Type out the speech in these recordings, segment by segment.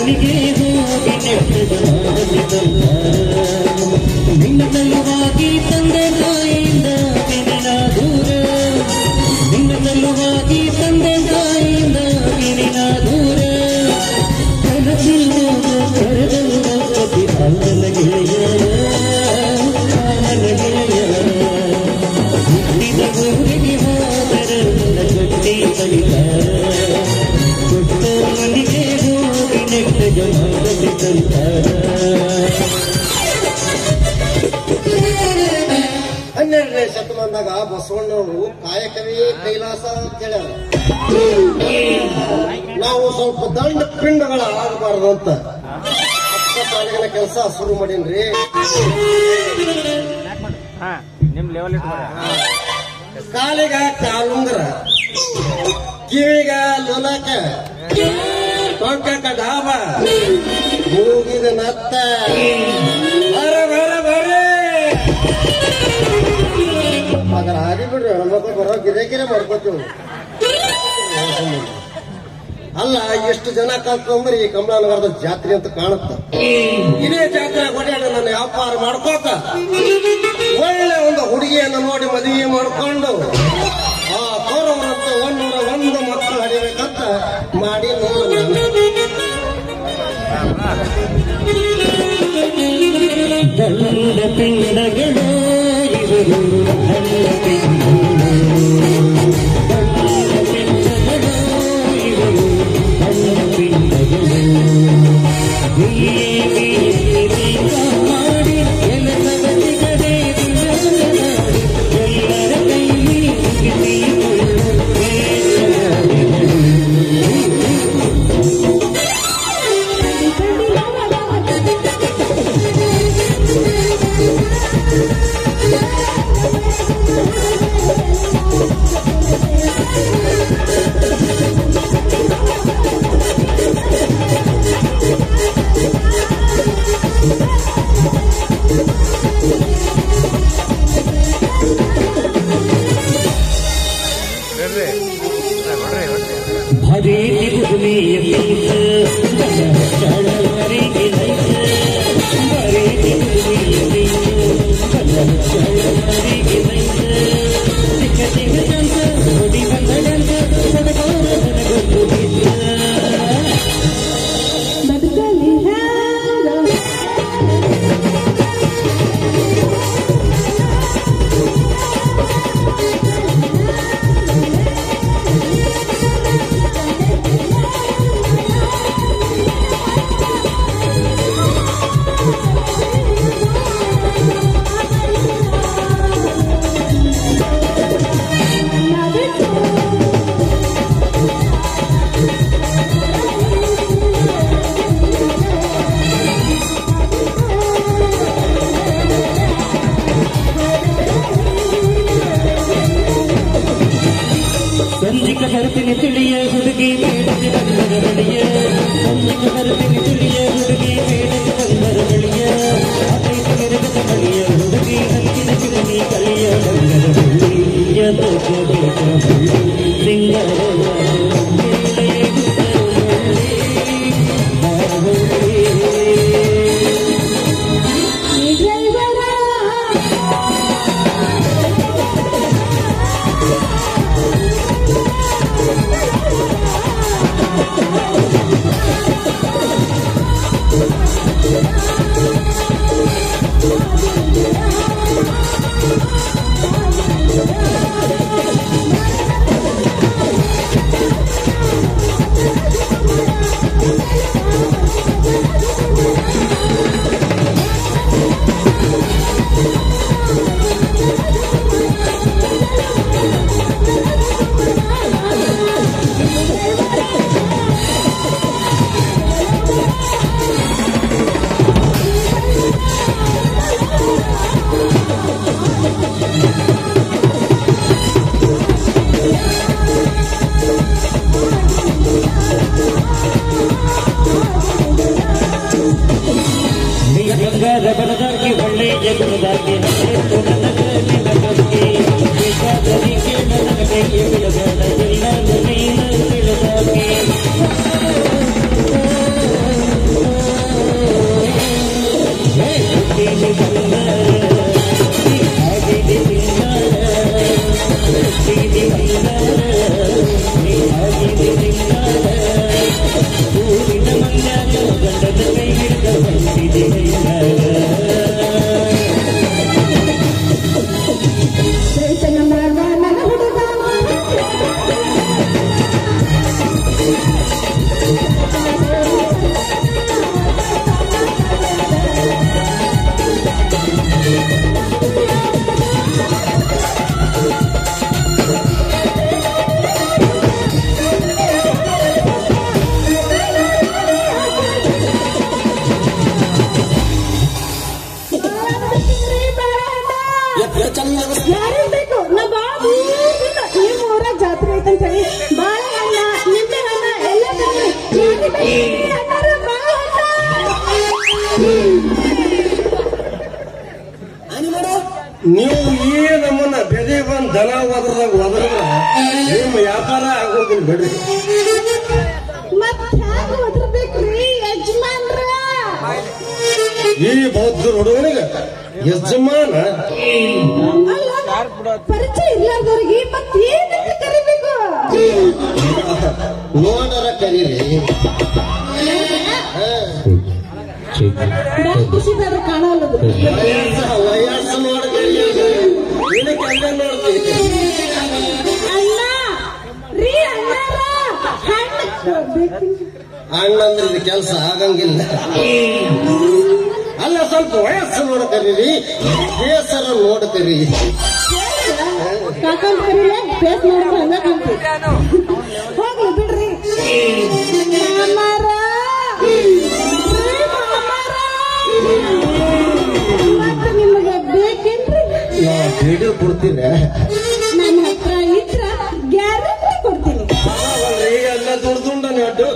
ಮನೆಗೆ ಹೋಗಿ ನಿನ್ನ ಸಲುವಾಗಿ ತಂದೆ ತಾಯಿಯಿಂದ ನಿನ್ನ ದೂರ ನಿನ್ನ ಸಲುವಾಗಿ ತಂದೆ ತಾಯಿಯಿಂದ ನಿನ್ನ ದೂರ ಕನಸಿಲ್ಲ ಕರೆದಲ್ಲ ಪ್ರತಿ ಅವನ ಗೆಳೆಯ ಅವನ ಗೆಳೆಯ ಹುಟ್ಟಿದ ಊರಿಗೆ ಹೋದರೆ ಗಟ್ಟಿ ಕಲಿತಾರ ಕೊಟ್ಟ ಮನೆಗೆ ಹೋಗಿ ನೆಟ್ಟ ಜಮಾದಲ್ಲಿ ಕಲಿತಾರ 12ನೇ ಶತಮಾನದಾಗ ಬಸವಣ್ಣವರು ಕಾಯಕವೇ ಕೈಲಾಸ ಅಂತ ಹೇಳ್ಯಾರ. ನಾವು ಸ್ವಲ್ಪ ದಂಡ ಪಿಂಡಗಳ ಆಗಬಾರ್ದು ಅಂತ ಅಕ್ಕಸಾಲಿನ ಕೆಲಸ ಶುರು ಮಾಡೀನ್ರಿ. ಕಾಲಿಗ ಕಾಲುಂಗರ, ಕಿವಿಗ ಲೋಲಕ, ಟೊಂಕಕ್ಕ ಡಾಬ, ಮೂಗಿದ ನತ್ತ, ಬರ ಬರ ಬರೇ ಅದರ ಹಾಗೆ ಬಿಡ್ರಿ. ಹೆಣ್ಮಕ್ಳು ಬರೋ ಗಿರೆ ಮಾಡ್ಕೋತೀವಿ. ಅಲ್ಲ, ಎಷ್ಟು ಜನ ಕಲ್ತ್ಕೊಂಡ್ರೆ ಈ ಕಮಲಾನಗರದ ಜಾತ್ರೆ ಅಂತ ಕಾಣುತ್ತ. ಇದೇ ಜಾತ್ರೆ ಕೊಟ್ಟಾಡ ನನ್ನ ವ್ಯಾಪಾರ ಮಾಡ್ಕೋತ ಒಳ್ಳೆ ಒಂದು ಹುಡುಗಿಯನ್ನು ನೋಡಿ ಮದುವೆ ಮಾಡ್ಕೊಂಡು ಆ ಕೌರವರಂತ 101 ಮಕ್ಕಳು ಹಡಿಬೇಕಂತ ಮಾಡಿ ನೋಡಿ ದಂಡ ಪಿಂಡಗಳು ಇವರು ದಂಡ ಪಿಂಡಗಳು ಇವರು ದಂಡ ಪಿಂಡಗಳು ಮಾಡಿ ಎಲ್ಲರ ಸಿಗದೆ ಎಲ್ಲರ ಕೈಲಿ ನೀವು ಈ ನಮ್ಮನ್ನ ಬೆದೆ ಬಂದ್ ದನ ಒದ್ರದಾಗ ಒದ್ರದ್ರ ನಿಮ್ಮ ವ್ಯಾಪಾರ ಆಗೋದಿಲ್ಲ ಬಿಡ್ರಿ. ಈ ಬೌದ್ಧ ಹುಡುಗನಿಗೆ ಯಜಮಾನ ಪರಿಚಯ ಇಲ್ಲಾರ್ದವ್ರಿಗೆ ಮತ್ತೇನಂತ ಕರಿಬೇಕು? ನೋಡರ ಕರೀರಿ. ಖುಷಿದಾರ ಕಾಣಲ್ಲದು ವಯಸ್ಸು ನೋಡ ಇದಕ್ಕೆ ನೋಡ್ತೀವಿ. ಅಣ್ಣ ರೀ ಅಣ್ಣಾರ ಅಣ್ಣಂದ್ರೆ ಇದು ಕೆಲಸ ಆಗಂಗಿಲ್ಲ. ಅಲ್ಲ ಸ್ವಲ್ಪ ವಯಸ್ಸು ನೋಡ ಕರೀರಿ, ಬೇಸರ ನೋಡ ಕರೀರಿ. ಕಾಕಂತ ಕರೀಲೆ ಫೇಸ್ ನೋಡಿದ್ರೆ ಹಂಗ ಕಾಣ್ತೀವಿ. ಹೋಗ್ಲಿ ಬಿಡ್ರಿ. ಮತ್ತೆ ನಿಮಗೆ ಬೇಕೇನ್ರಿ? ವಿಡಿಯೋ ಕೊಡ್ತೀರ? ನನ್ನ ಹತ್ರ ಇದ್ರ ಗ್ಯಾರಂಟಿ ಕೊಡ್ತೀನಿ. ಎಲ್ಲ ದುಡ್ದುಂಡ ನಾಡು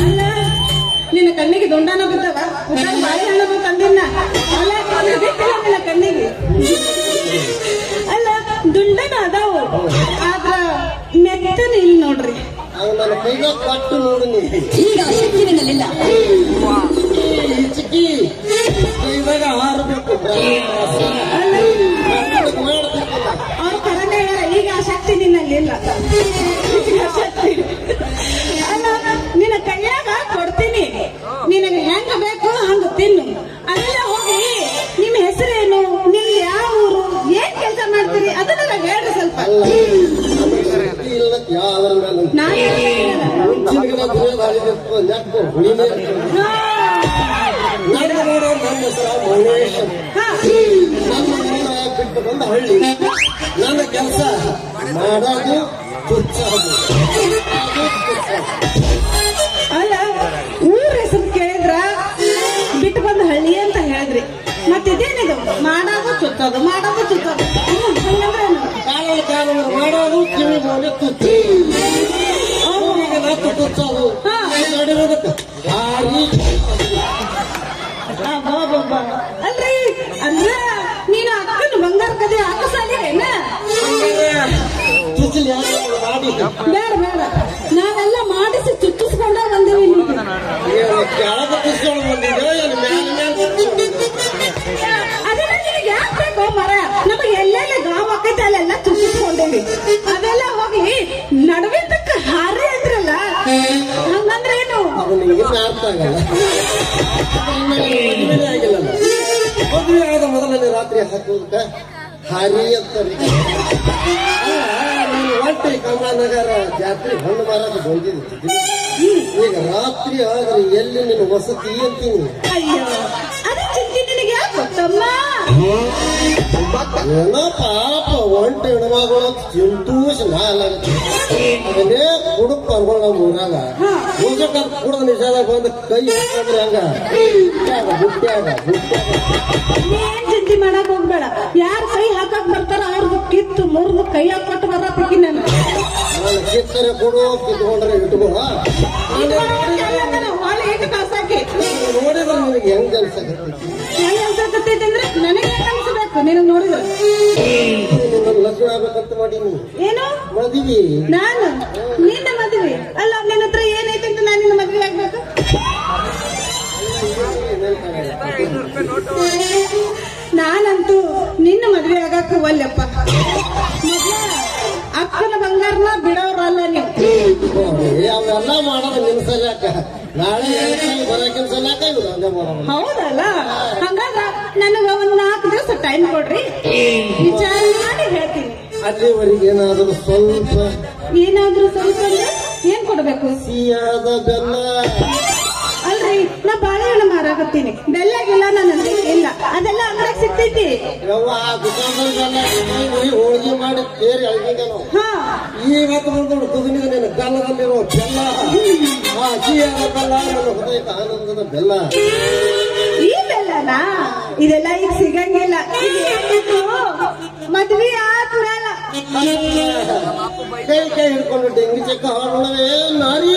ಅಲ್ಲ ನಿನ್ನ ಕಣ್ಣಿಗೆ ದುಂಡಾನ ಬಿದ್ದವ ಬಾಳೆಹಣ್ಣು ತಂದಿನ ಅಲ್ಲ ನಿನ್ನ ಕಣ್ಣಿಗೆ ಅಲ್ಲ ದುಂಡನ ಅದಾವು ಆದ್ರ ಮೆತ್ತನ ಇಲ್ಲ ನೋಡ್ರಿ. ನನ್ನ ಕೈಗ ಕೊಟ್ಟು ನೋಡು ನೀ. ಈಗ ಶಕ್ತಿನಿಲ್ಲ ಚಿಕ್ಕಿ ಕೈದಾಗ ಹಾರಬೇಕು. ಅವ್ರ ಕರನೇ ಈಗ ಆ ಶಕ್ತಿ ನಿನ್ನಲ್ಲಿಲ್ಲ. ಶಕ್ತಿ ಅಲ್ಲ ನಿನ್ನ ಕೈಯಾಗ ಕೊಡ್ತೀನಿ, ನಿನಗೆ ಹೆಂಗ ಬೇಕು ಹಂಗ ತಿನ್ನು. ಅದೆಲ್ಲ ಹೋಗಿ ನಿಮ್ಮ ಹೆಸರೇನು, ನೀವು ಯಾವ ಊರು, ಏನ್ ಕೆಲಸ ಮಾಡ್ತೀರಿ ಅದನ್ನ ನಂಗೆ ಹೇಳ್ರಿ ಸ್ವಲ್ಪ. ಬಿಟ್ಟು ಬಂದ ಹಳ್ಳಿ ನನ್ನ ಕೆಲಸ ಮಾಡೋದು ಚುಚ್ಚೋದು. ಅಲ್ಲ ಊರ ಹೆಸರು ಕೇಳಿದ್ರ ಬಿಟ್ಟು ಬಂದ ಹಳ್ಳಿ ಅಂತ ಹೇಳಿದ್ರಿ, ಮತ್ತಿದೇನಿದು ಮಾಡೋದು ಚುಚ್ಚೋದು ಮಾಡೋದು ಚುಚ್ಚೋದು ಹಂಗಂದ್ರೆ ಕಾಲ ಮಾಡೋದು ಕಿವಿ ಬೋಲೆ ತುಚ್ಚು ತುಚ್ಚೋದು ನಡೆಯೋದಕ್ಕೆ ಅಲ್ರಿ ಅಂದ್ರ ನೀನು ಅಕ್ಕನ ಬಂಗಾರ ಕದೆ ಹಾಕಸಾಲಿನ ಬೇಡ ಬೇಡ ನಾವೆಲ್ಲ ಮಾಡಿಸಿ ಚುಚ್ಚಿಸ್ಕೊಂಡ ಬಂದೇವಿ. ಕೆಳಗ ತುಚ್ಕೊಂಡು ಬಂದಿದ್ದೆ ಅದೆಲ್ಲ ನಿನಗೆ ಯಾಕೆ ಬೇಕು ಮರ? ನಮಗೆ ಎಲ್ಲೆಲ್ಲ ಗಾವ್ ಆಕೈತೆ ಅಲ್ಲೆಲ್ಲ ಚುಚ್ಚಿಸ್ಕೊಂಡೇವಿ. ಅದೆಲ್ಲ ಹೋಗಿ ನಡುವಿನ ತಕ್ಕ ಹಾರಿ ಅಂದ್ರಲ್ಲ, ಹಂಗಂದ್ರೆ ಏನು? ಅದು ನಿಮಗೆ ಅರ್ಥ ಆಗಲ್ಲ. ಆಗಿಲ್ಲ ಮದುವೆ ಆದ ಮೊದಲನೇ ರಾತ್ರಿ ಹಾಕುವುದಕ್ಕ ಹಾರಿ ಅಂತ ನಾನು ಒಟ್ಟು ಕಮಲಾನಗರ ಜಾತ್ರೆ ಹಣ್ಣು ಮಾರಾಟ ಬಂದಿದ್ದೆ. ಈಗ ರಾತ್ರಿ ಆದ್ರೆ ಎಲ್ಲಿ ನಿನ್ನ ವಸತಿ ಅಂತೀನಿ. ಅಯ್ಯೋ ಅದ ಚಿಂತೆ ನಿನಗೆ ಯಾಕೆ ಗೊತ್ತಮ್ಮ? ಏನೋ ಪಾಪ ಒಂಟು ಹೆಣ್ಮಗಳು ಚಿಂತೂಸ್ ಅದನ್ನೇ ಕುಡುಕ್ ಅನ್ಕೊಂಡ ಊರಾಗ ಊಟಕ್ಕ ಕುಡ್ದ ನಿಜಾದಾಗ ಬಂದು ಕೈ ಹಾಕಂದ್ರೆ ಹಂಗ ಬುಟ್ಟ್ಯಾಗ ಏನ್ ಚಿಂತೆ ಮಾಡಕ್ ಹೋಗ್ಬೇಡ. ಯಾರ್ ಕೈ ಹಾಕಕ್ ಬರ್ತಾರ ಅವ್ರದ್ದು ಕಿತ್ತು ಮುರಿದು ಕೈ ಹಾಕೊಟ್ಟು ಬರಬೇಕಿ ನಾನು. ಕಿತ್ತರೆ ಕೊಡು, ಕಿತ್ಕೊಂಡ್ರೆ ಇಟ್ಕೋ. ಹೊಳೆ ಇಟ್ಟು ಕಾಸಾಕಿ ನೋಡಿದ್ರೆ ನಿನಗೆ ಹೆಂಗ್ ಅನ್ಸಕತ್ತೈತಿ? ಹೆಂಗ್ ಅನ್ಸಕತ್ತೈತಿ ಅಂದ್ರೆ ನನಗೆ ಅನ್ಸಬೇಕು ನಿನಗ್ ನೋಡಿದ್ರೆ. ಲಗ್ನ ಆಗ್ಬೇಕಂತ ಮಾಡೀನಿ. ಏನು ಮದುವೆ? ನಾನು ನಿನ್ನ ಮದುವೆ ಅಲ್ಲ. ನಿನ್ನ ಹತ್ರ ಏನೈತೆ ಅಂತ ನಾನು ನಿನ್ನ ಮದುವೆ ಆಗ್ಬೇಕು? ನಾನಂತೂ ನಿನ್ನ ಮದುವೆ ಆಗಕ್ಕ ಒಲ್ಲಪ್ಪ. ಅಕ್ಕನ ಬಂಗಾರನ ಬಿಡೋರಲ್ಲ ನೀವು. ಅವೆಲ್ಲ ಮಾಡೋದು ನಿನ್ ಸಲ್ಯಾಕ. ನಾಳೆ ಬರಕಿನ ಸಲ್ಯಾಕ ಇವ್ರು ಹಂಗ ಮಾಡೋದು. ಹೌದಲ್ಲ? ಹಂಗಾದ್ರ ನನಗ ಒಂದ್ 4 ದಿವಸ ಟೈಮ್ ಕೊಡ್ರಿ, ವಿಚಾರ ಮಾಡಿ ಹೇಳ್ತೀನಿ. ಅಲ್ಲಿವರೆಗೆ ಏನಾದರೂ ಸ್ವಲ್ಪ ಅಂದ್ರೆ ಏನ್ ಕೊಡ್ಬೇಕು? ಸಿಹಿಯಾದ ಬೆಲ್ಲ. ಅಲ್ರಿ ನಾ ಬಾಳೆಹಣ್ಣು ಮಾರಾಕತ್ತೀನಿ, ಬೆಲ್ಲ ಗಿಲ್ಲ ನನ್ನ ಇಲ್ಲ, ಅದೆಲ್ಲ ಅಂಗಡಿಯಾಗ ಸಿಗ್ತೈತಿ. ಹೋಳಿಗೆ ಮಾಡಿ ತೇರಿ ಅಳ್ಗಿಂಗನು ಇವತ್ತು ಬಂದು ಕುದಿನಿಗೆ ನಿನ್ನ ಗಲ್ಲದಲ್ಲಿರೋ ಬೆಲ್ಲ, ಸಿಹಿಯಾದ ಬೆಲ್ಲ, ನನ್ನ ಹೃದಯಕ್ಕೆ ಆನಂದದ ಬೆಲ್ಲ. ಈ ಬೆಲ್ಲನಾ? ಇದೆಲ್ಲ ಈಗ ಸಿಗಂಗಿಲ್ಲ. ಮದ್ವೆ ಆದ್ಮೇಲೆ ಕೈ ಕೈ ಹಿಡ್ಕೊಂಡು ಡೆಂಗಿ ಚಕ್ಕ ಹಾಡುಳವೇ ನಾರಿ